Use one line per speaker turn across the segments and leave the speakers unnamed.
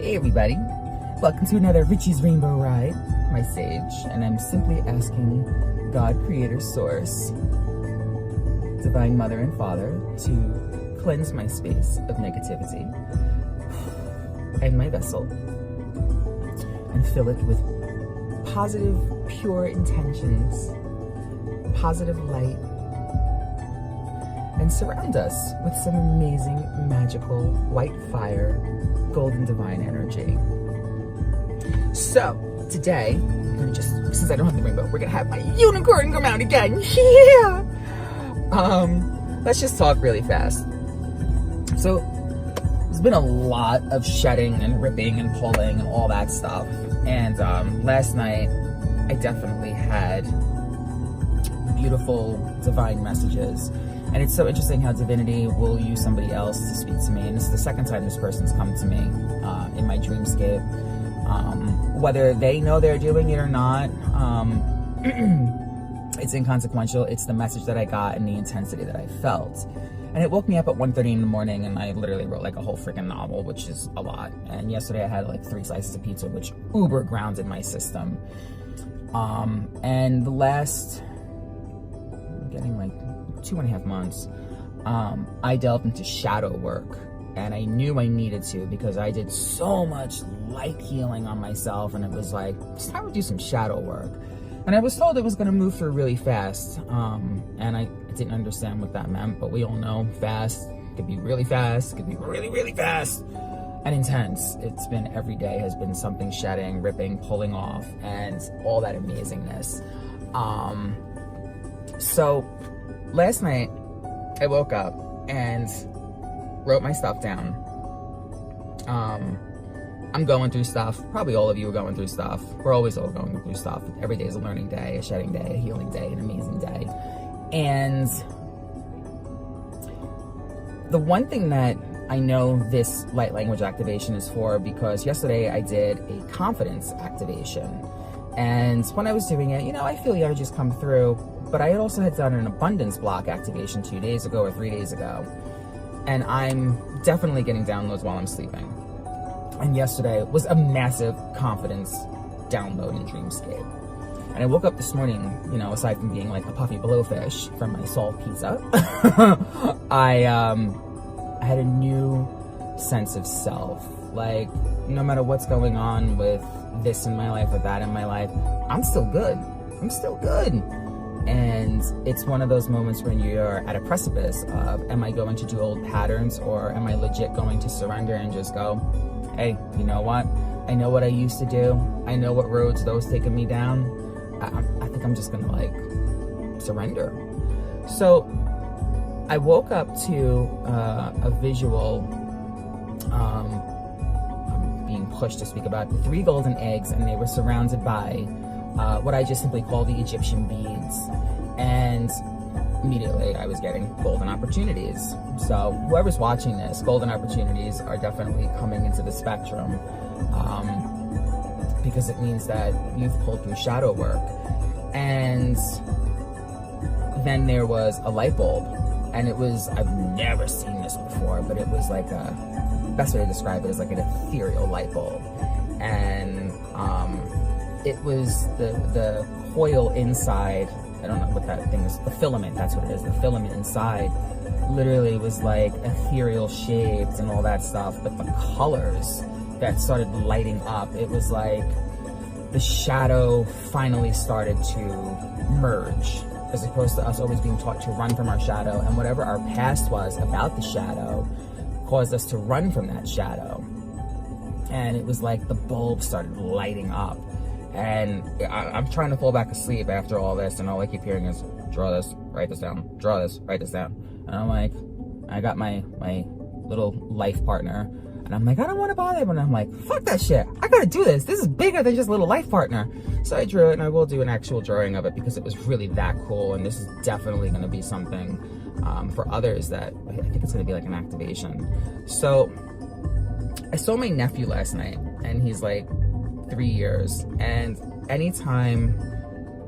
Hey everybody, welcome to another Richie's Rainbow Ride, my sage, and I'm simply asking God, Creator, Source, Divine Mother and Father to cleanse my space of negativity and my vessel and fill it with positive, pure intentions, positive light, and surround us with some amazing, magical, white fire, golden divine energy. So, today, I'm gonna just, since I don't have the rainbow, we're gonna have my unicorn come out again. Yeah! Let's just talk really fast. So, there's been a lot of shedding and ripping and pulling and all that stuff. And last night, I definitely had beautiful divine messages. And it's so interesting how divinity will use somebody else to speak to me. And this is the second time this person's come to me in my dreamscape. Whether they know they're doing it or not, it's inconsequential. It's the message that I got and the intensity that I felt. And it woke me up at 1:30 in the morning, and I literally wrote like a whole freaking novel, which is a lot. And yesterday I had like 3 slices of pizza, which uber grounded my system. And the last, I'm getting like 2.5 months, I delved into shadow work, and I knew I needed to because I did so much light healing on myself, and it was like, it's time to do some shadow work. And I was told it was going to move through really fast, and I didn't understand what that meant, but we all know fast could be really fast, could be really, really fast and intense. It's been every day has been something shedding, ripping, pulling off, and all that amazingness. So last night, I woke up and wrote my stuff down. I'm going through stuff. Probably all of you are going through stuff. We're always all going through stuff. Every day is a learning day, a shedding day, a healing day, an amazing day. And the one thing that I know this light language activation is for, because yesterday I did a confidence activation. And when I was doing it, I feel the energies come through. But I also had done an abundance block activation 2 days ago or 3 days ago. And I'm definitely getting downloads while I'm sleeping. And yesterday was a massive confidence download in dreamscape. And I woke up this morning, aside from being like a puffy blowfish from my salt pizza, I had a new sense of self. Like, no matter what's going on with this in my life or that in my life, I'm still good. I'm still good. And it's one of those moments when you're at a precipice of, am I going to do old patterns, or am I legit going to surrender and just go, hey, you know what? I know what I used to do. I know what roads those taking me down. I think I'm just gonna like surrender. So I woke up to a visual, I'm being pushed to speak about 3 golden eggs, and they were surrounded by what I just simply call the Egyptian beads. And immediately I was getting golden opportunities. So whoever's watching this, golden opportunities are definitely coming into the spectrum, because it means that you've pulled through shadow work. And then there was a light bulb, and it was, I've never seen this before, but it was like best way to describe it is like an ethereal light bulb. And it was the coil inside, I don't know what that thing is, the filament, that's what it is, the filament inside literally was like ethereal shaped and all that stuff, but the colors that started lighting up, it was like the shadow finally started to merge, as opposed to us always being taught to run from our shadow, and whatever our past was about the shadow caused us to run from that shadow. And it was like the bulb started lighting up. And I'm trying to fall back asleep after all this, and all I keep hearing is, draw this, write this down, draw this, write this down. And I'm like, I got my little life partner, and I'm like, I don't want to bother him. And I'm like, fuck that shit. I gotta do this. This is bigger than just a little life partner. So I drew it, and I will do an actual drawing of it because it was really that cool. And this is definitely going to be something for others that I think it's going to be like an activation. So I saw my nephew last night, and he's like 3 years, and anytime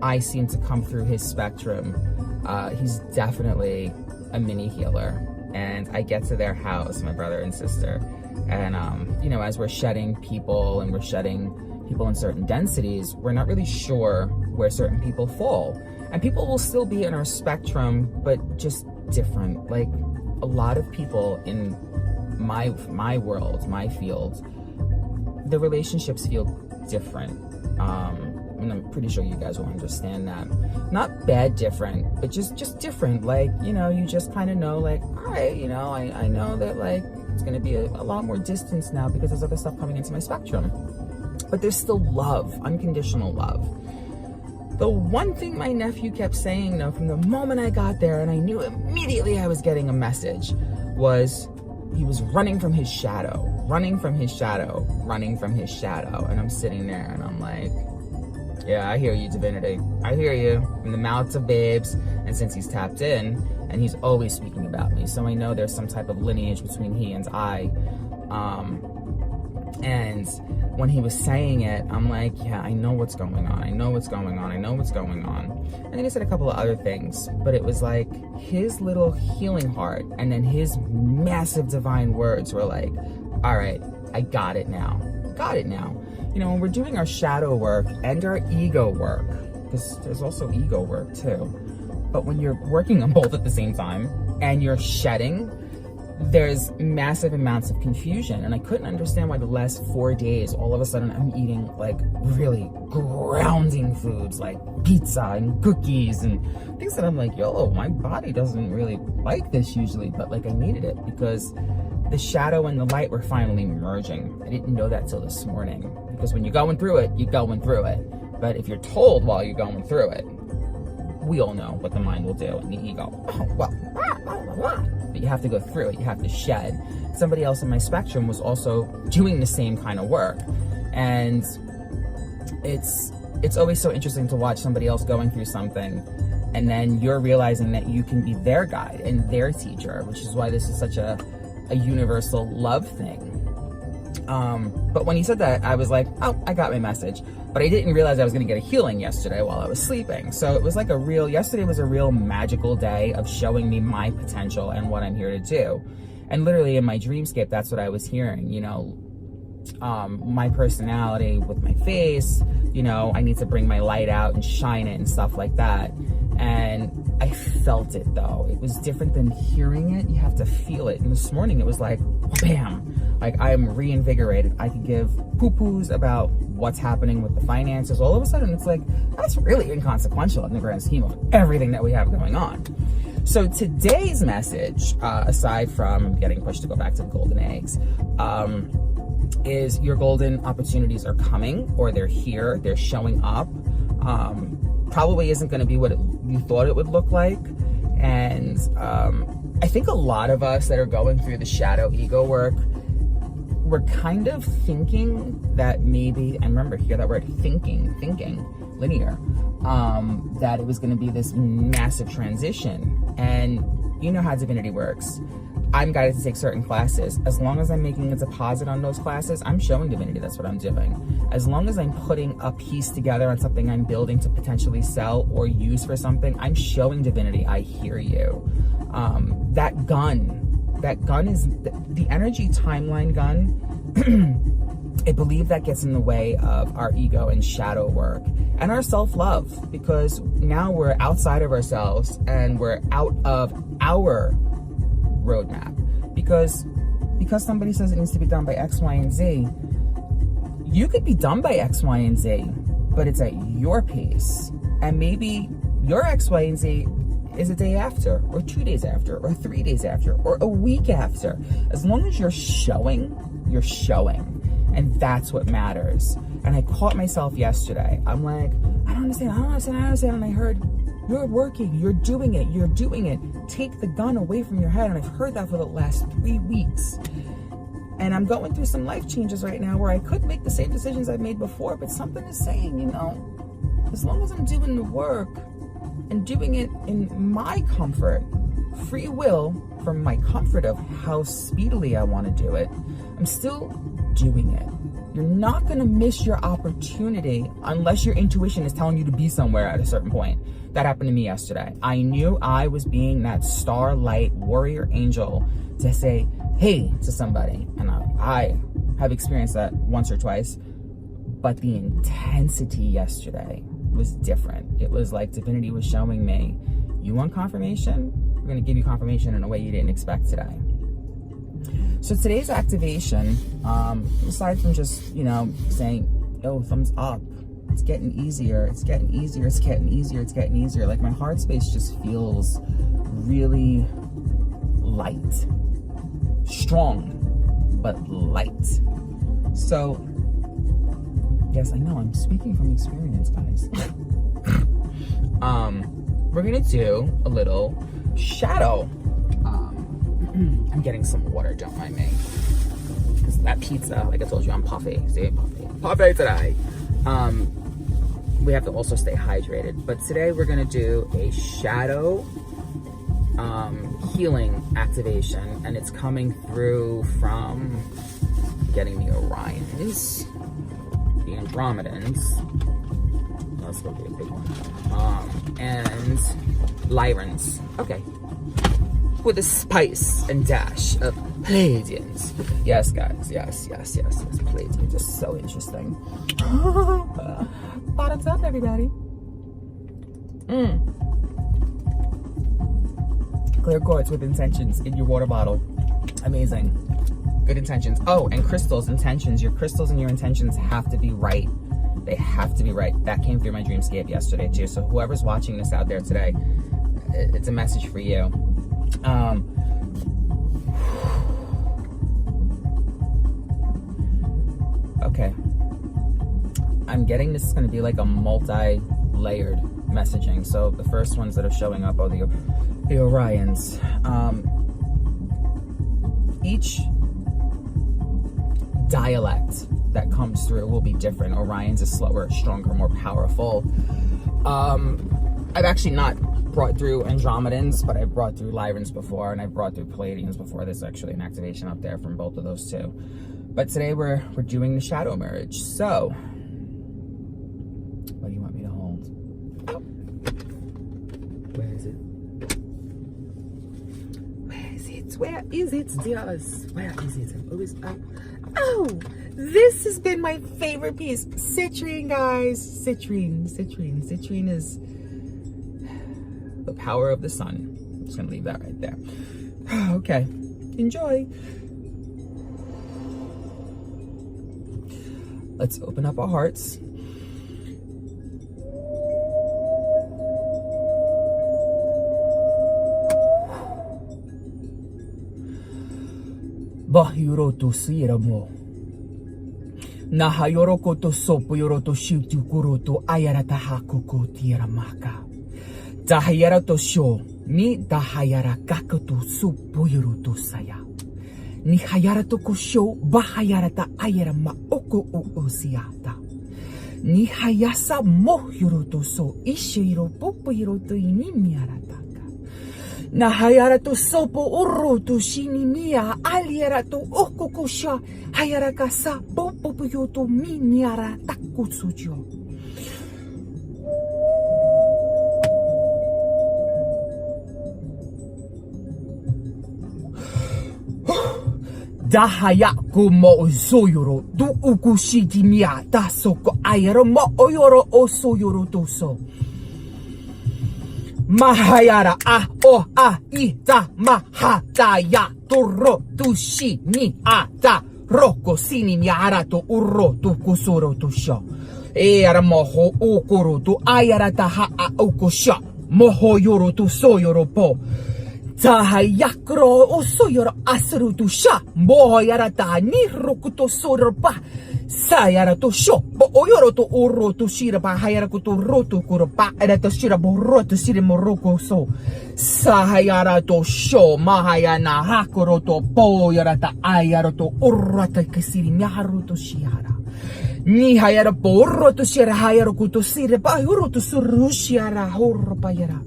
I seem to come through his spectrum, he's definitely a mini healer. And I get to their house, my brother and sister, And, you know, as we're shedding people and we're shedding people in certain densities, we're not really sure where certain people fall. And people will still be in our spectrum, but just different. Like a lot of people in my world, my field, the relationships feel different. And I'm pretty sure you guys will understand that. Not bad different, but just different. Like, you know, you just kind of know, like, all right, you know, I know that, like, it's going to be a lot more distance now because there's other stuff coming into my spectrum. But there's still love, unconditional love. The one thing my nephew kept saying, though, from the moment I got there, and I knew immediately I was getting a message, was he was running from his shadow, running from his shadow, running from his shadow. And I'm sitting there and I'm like, yeah, I hear you, divinity. I hear you from the mouths of babes. And since he's tapped in, and he's always speaking about me, so I know there's some type of lineage between he and I. And when he was saying it, I'm like, yeah, I know what's going on. I know what's going on. I know what's going on. And then he said a couple of other things, but it was like his little healing heart and then his massive divine words were like, all right, I got it now. Got it now. You know, when we're doing our shadow work and our ego work, because there's also ego work too, but when you're working on both at the same time and you're shedding, there's massive amounts of confusion. And I couldn't understand why the last 4 days, all of a sudden I'm eating like really grounding foods like pizza and cookies and things that I'm like, yo, my body doesn't really like this usually, but like I needed it because the shadow and the light were finally merging. I didn't know that till this morning, because when you're going through it, you're going through it. But if you're told while you're going through it, we all know what the mind will do and the ego. Oh, well, but you have to go through it. You have to shed. Somebody else in my spectrum was also doing the same kind of work. And it's always so interesting to watch somebody else going through something and then you're realizing that you can be their guide and their teacher, which is why this is such a universal love thing. But when he said that, I was like, oh, I got my message. But I didn't realize I was going to get a healing yesterday while I was sleeping. So it was like yesterday was a real magical day of showing me my potential and what I'm here to do. And literally in my dreamscape, that's what I was hearing, you know, my personality with my face, you know, I need to bring my light out and shine it and stuff like that. And I felt it though. It was different than hearing it. You have to feel it. And this morning it was like, bam, like I'm reinvigorated. I could give poo-poos about what's happening with the finances. All of a sudden it's like, that's really inconsequential in the grand scheme of everything that we have going on. So today's message, aside from getting pushed to go back to the golden eggs, is your golden opportunities are coming, or they're here, they're showing up. Probably isn't going to be what you thought it would look like. And I think a lot of us that are going through the shadow ego work, we're kind of thinking that maybe, and remember, hear that word, thinking, linear, that it was going to be this massive transition. And you know how divinity works. I'm guided to take certain classes. As long as I'm making a deposit on those classes, I'm showing divinity that's what I'm doing. As long as I'm putting a piece together on something I'm building to potentially sell or use for something, I'm showing divinity, I hear you. That gun is the energy timeline gun. I believe that gets in the way of our ego and shadow work and our self-love, because now we're outside of ourselves and we're out of our roadmap, because somebody says it needs to be done by X, Y, and Z. You could be done by X, Y, and Z, but it's at your pace. And maybe your X, Y, and Z is a day after, or 2 days after, or 3 days after, or a week after. As long as you're showing. And that's what matters. And I caught myself yesterday. I'm like, I don't understand. And I heard, you're working, you're doing it. Take the gun away from your head. And I've heard that for the last 3 weeks. And I'm going through some life changes right now where I could make the same decisions I've made before, but something is saying, you know, as long as I'm doing the work and doing it in my comfort, free will, from my comfort of how speedily I want to do it, I'm still doing it. You're not going to miss your opportunity unless your intuition is telling you to be somewhere at a certain point. That happened to me yesterday. I knew I was being that starlight warrior angel to say, hey to somebody, and I have experienced that once or twice, but the intensity yesterday was different. It was like divinity was showing me, you want confirmation? We're going to give you confirmation in a way you didn't expect today. So today's activation, aside from just, saying, oh, thumbs up, it's getting easier, it's getting easier, it's getting easier, it's getting easier. Like my heart space just feels really light, strong, but light. So, yes, I know, I'm speaking from experience, guys. We're gonna do a little shadow. I'm getting some water, don't mind me. Because that pizza, like I told you, I'm puffy. See, puffy today. We have to also stay hydrated. But today we're gonna do a shadow healing activation, and it's coming through from getting the Orions, the andromedans. That's gonna be a big one. And lyrans. Okay. With a spice and dash of plaedians. Yes, guys. Yes. Plaedians are so interesting. Bottoms up, everybody. Clear quartz with intentions in your water bottle. Amazing. Good intentions. Oh, and crystals, intentions. Your crystals and your intentions have to be right. They have to be right. That came through my dreamscape yesterday, too. So whoever's watching this out there today, it's a message for you. Okay. I'm getting this is going to be like a multi-layered messaging. So the first ones that are showing up are the Orions. Each dialect that comes through will be different. Orion's is slower, stronger, more powerful. I've actually not brought through andromedans, but I've brought through lyrans before, and I've brought through plaedians before. There's actually an activation up there from both of those two. But today we're doing the shadow merge. So, what do you want me to hold? Oh. Where is it? Where is it? Where is it, dears? Where is it? I'm always up. Oh, this has been my favorite piece. Citrine, guys. Citrine is the power of the sun. I'm just gonna leave that right there. Okay, enjoy. Let's open up our hearts. Bahiro siramo. Nahayoroko to sopo yoroto shutu kuroto ayarata hakuko tiramaka. Dahayara to sho ni dahayara kakoto sopo yoroto saya. Ni hayara to kosho bahayara ta ayara ma oko o osiata. Ni hayasa mo yoroto so ishiro popo yoroto ini miarata. Na hayara to sopo oroto shini mia aliara to okokosha hayara kasa popo yoto miniara takutsujo. Dahaya kumo soyoro do ukushiti mia tasoko ayara mo oyoro o soyoro toso. Mahayara o ita mahataya toro tushi ni ata roko sini miara to uro to kusoro to sho. Era moho okoro to ayara taha a okosha moho yoro to soyoro po. Tahayakro o soyoro asuru to sha moho yara ta ni roku to soro pa. Sayara to sho bo oyoro to uro to shira ba hayara ko to roto kuro pa era to shira bo roto shira moroko so sahayara to sho mahayana hakoro to po yara ta ayara to urata kisiri miharu to shiara ni hayara bo roto shira hayara ko to sire ba roto suru shiara hor pa yara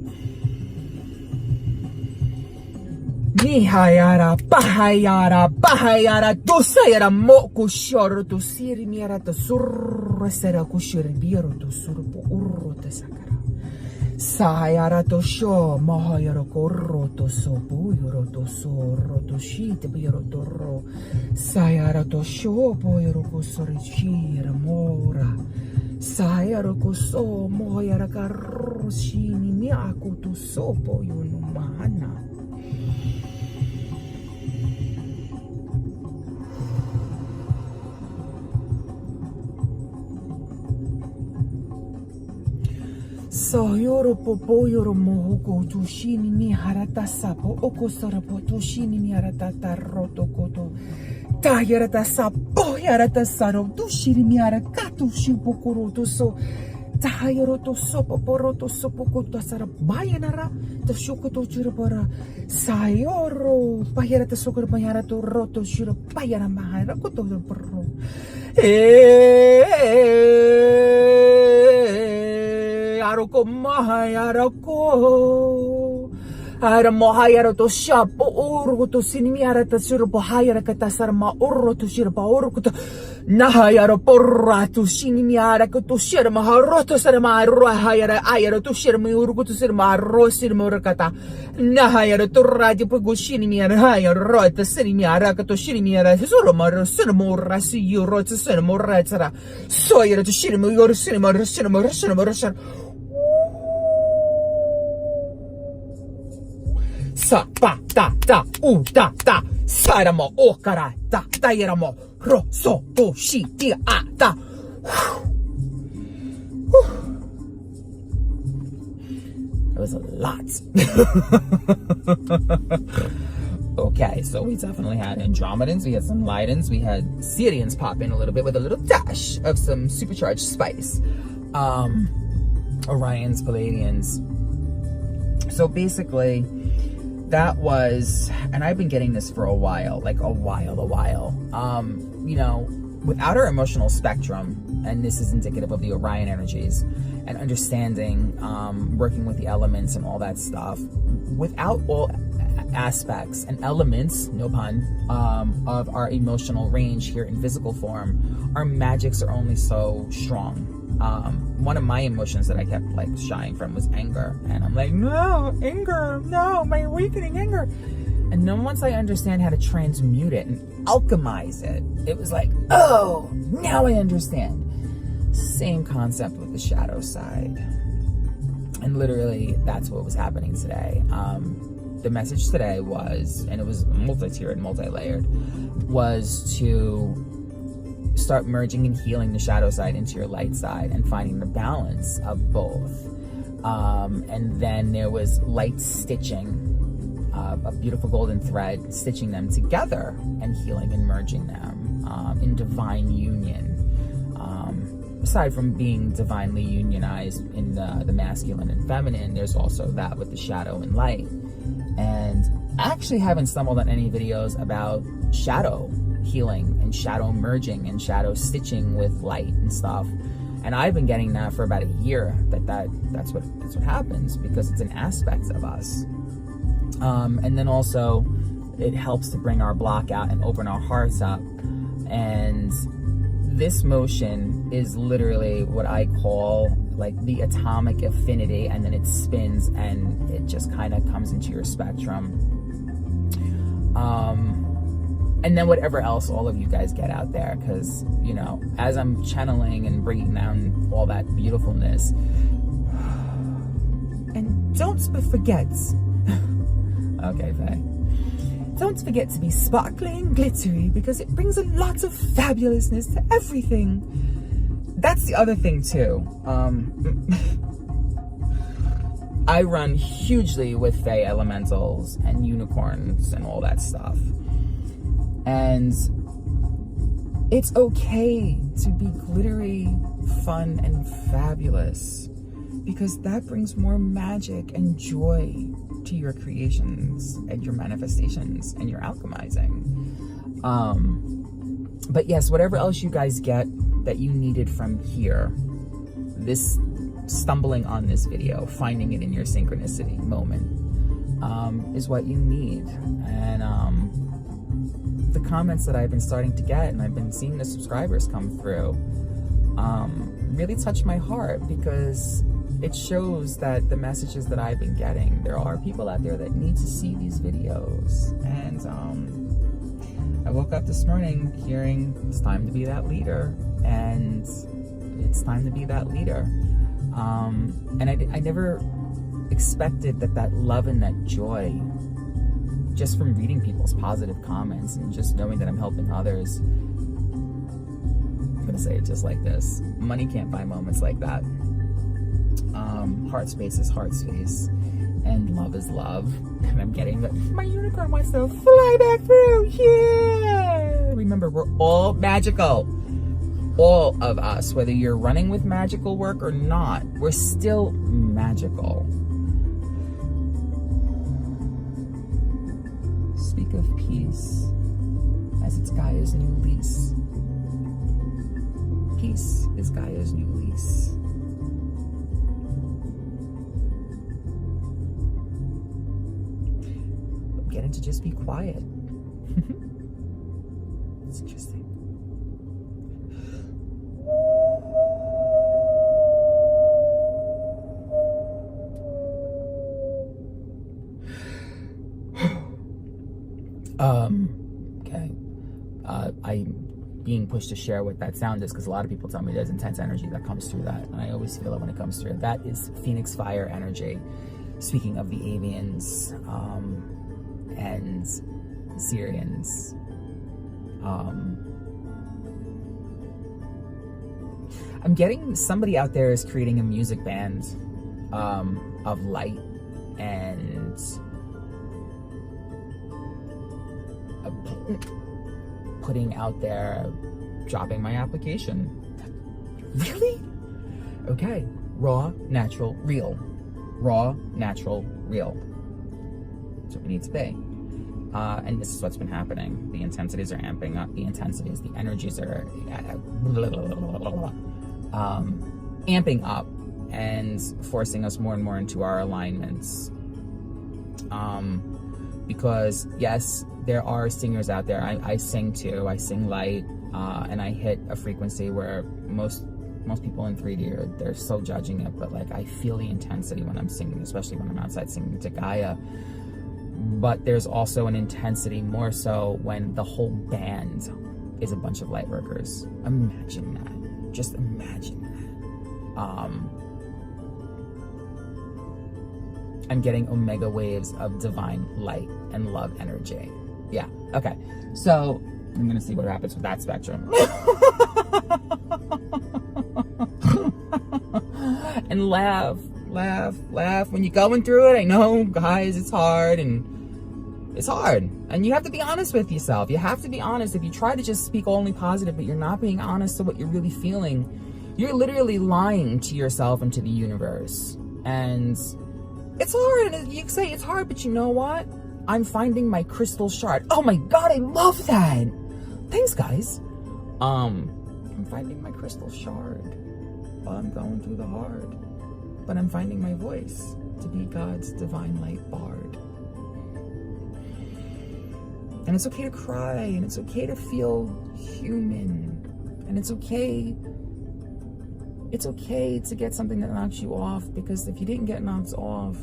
ni hayara bahayara dosayara moko shoro to siri miara to surra sera kushir biero to surpo urro te sakara Sayarato sho mahayaro koroto so buyoroto so roto shite buyoroto ro sayarato sho boyoro kosori shira mora sayaro koso mahayara karoshini miako to so boyono mahana. So yoro popo yoro mohoko tushini mi harata sapo okosara po tushini mi harata taroto koto ta yarata sapo yarata saro tushini mi harakato shipokoro to so ta yoro to sopo poroto sopo koto sara bayanara to shokoto chirabara sayoro bayarata sokoro bayarato roto shiro bayara mahara koto pro Aroko mahayarako ara mahayara to shapo oro to sinimiara ta suro bahayara kata sarma oro to shira oro to nahayara porra to sinimiara to shira maharoto sarma rahayara ayara to shira oro to sirma rosir morakata nahayara to raji pogo sinimiara hayara rota sinimiara to sinimiara suro mar sinmora si yoro to sinmora tsara soyara to shira yor sinmara Sa pa ta ta u ta ta saramo okara ta tayaramo ro so to shi ti a ta. It was a lot. Okay, so we definitely had andromedans, we had some lyrans, we had Sirians pop in a little bit with a little dash of some supercharged spice. Orions, Plaedians. So basically, that was, and I've been getting this for a while, like a while. You know, without our emotional spectrum, and this is indicative of the Orion energies, and understanding, working with the elements and all that stuff, without all aspects and elements, no pun, of our emotional range here in physical form, our magics are only so strong. One of my emotions that I kept like shying from was anger, and I'm like, no, anger, no, my awakening anger. And then once I understand how to transmute it and alchemize it, it was like, oh, now I understand. Same concept with the shadow side. And literally that's what was happening today. The message today was, and it was multi-tiered, multi-layered, was to start merging and healing the shadow side into your light side and finding the balance of both. And then there was light stitching, a beautiful golden thread, stitching them together and healing and merging them in divine union. Aside from being divinely unionized in the masculine and feminine, there's also that with the shadow and light. And I actually haven't stumbled on any videos about shadow healing and shadow merging and shadow stitching with light and stuff. And I've been getting that for about a year, that's what happens, because it's an aspect of us. And then also it helps to bring our block out and open our hearts up. And this motion is literally what I call like the atomic affinity, and then it spins and it just kind of comes into your spectrum. And then whatever else all of you guys get out there, because, you know, as I'm channeling and bringing down all that beautifulness, and don't forget, okay, Faye, don't forget to be sparkly and glittery, because it brings a lot of fabulousness to everything. That's the other thing too. I run hugely with Fae elementals and unicorns and all that stuff. And it's okay to be glittery, fun, and fabulous, because that brings more magic and joy to your creations and your manifestations and your alchemizing. But yes, whatever else you guys get that you needed from here, this stumbling on this video, finding it in your synchronicity moment, is what you need. And the comments that I've been starting to get, and I've been seeing the subscribers come through, really touch my heart, because it shows that the messages that I've been getting, there are people out there that need to see these videos. And I woke up this morning hearing it's time to be that leader, and it's time to be that leader. And I never expected that love and that joy, just from reading people's positive comments and just knowing that I'm helping others. I'm gonna say it just like this: money can't buy moments like that. Heart space is heart space, and love is love. And I'm getting that my unicorn wants to fly back through. Yeah! Remember, we're all magical. All of us, whether you're running with magical work or not, we're still magical. Speak of peace as it's Gaia's new lease. Peace is Gaia's new lease. I'm getting to just be quiet. It's interesting. Okay. I'm being pushed to share what that sound is because a lot of people tell me there's intense energy that comes through that, and I always feel it when it comes through. That is Phoenix fire energy. Speaking of the avians and Syrians, I'm getting somebody out there is creating a music band of light and putting out there, dropping my application. Really? Okay. Raw, natural, real. Raw, natural, real. That's what we need to be. And this is what's been happening. The intensities are amping up. The intensities, the energies are amping up and forcing us more and more into our alignments. Because yes, there are singers out there. I sing too. I sing light, and I hit a frequency where most people in 3D they're so judging it, but like I feel the intensity when I'm singing, especially when I'm outside singing to Gaia. But there's also an intensity more so when the whole band is a bunch of light workers. Imagine that. Just imagine that. I'm getting omega waves of divine light and love energy. Yeah, okay. So I'm gonna see what happens with that spectrum. And laugh when you're going through it. I know, guys, it's hard, and you have to be honest with yourself. You have to be honest. If you try to just speak only positive, but you're not being honest to what you're really feeling, you're literally lying to yourself and to the universe. And it's hard, and you can say it's hard, but you know what? I'm finding my crystal shard. Oh my God, I love that. Thanks, guys. I'm finding my crystal shard while I'm going through the hard. But I'm finding my voice to be God's divine light bard. And it's okay to cry, and it's okay to feel human. And it's okay to get something that knocks you off, because if you didn't get knocked off,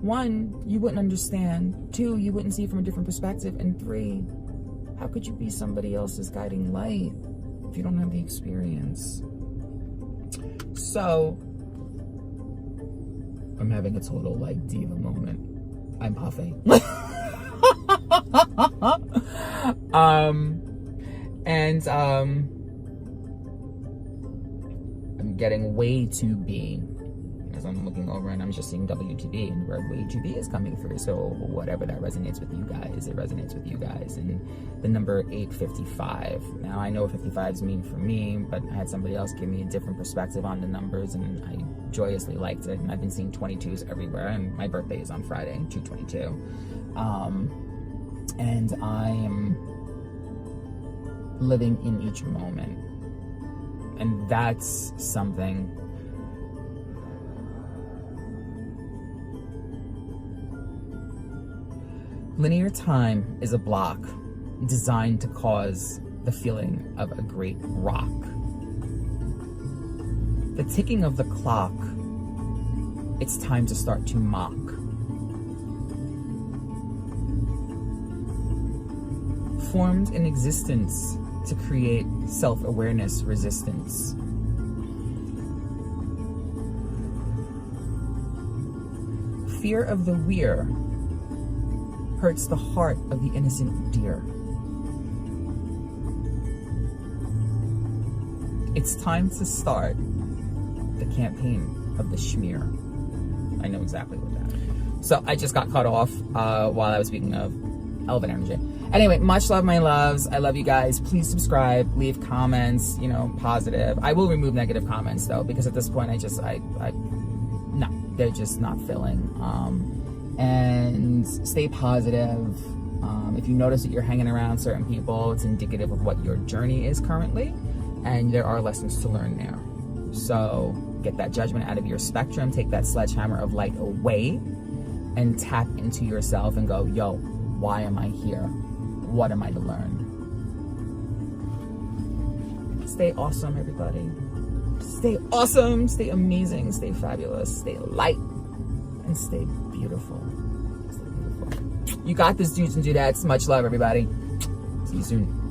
1, you wouldn't understand. 2, you wouldn't see it from a different perspective. And 3, how could you be somebody else's guiding light if you don't have the experience? So, I'm having a total like diva moment. I'm puffing. I'm getting way too B as I'm looking over, and I'm just seeing WTB, and where way too B is coming through. So whatever that resonates with you guys, it resonates with you guys. And the number 855. Now I know what 55s mean for me, but I had somebody else give me a different perspective on the numbers, and I joyously liked it. And I've been seeing 22s everywhere, and my birthday is on Friday, 2/22. And I am living in each moment. And that's something. Linear time is a block designed to cause the feeling of a great rock. The ticking of the clock it's time to start to mock. Formed in existence to create self-awareness resistance. Fear of the weir hurts the heart of the innocent deer. It's time to start the campaign of the schmear. I know exactly what that is. So I just got cut off while I was speaking of elephant energy. Anyway, much love, my loves. I love you guys. Please subscribe, leave comments, you know, positive. I will remove negative comments though, because at this point no, they're just not filling. And stay positive. If you notice that you're hanging around certain people, it's indicative of what your journey is currently, and there are lessons to learn there. So get that judgment out of your spectrum, take that sledgehammer of light away, and tap into yourself and go, yo, why am I here? What am I to learn? Stay awesome, everybody. Stay awesome, stay amazing, stay fabulous, stay light, and stay beautiful. Stay beautiful. You got this, dudes and dudettes. Much love, everybody. See you soon.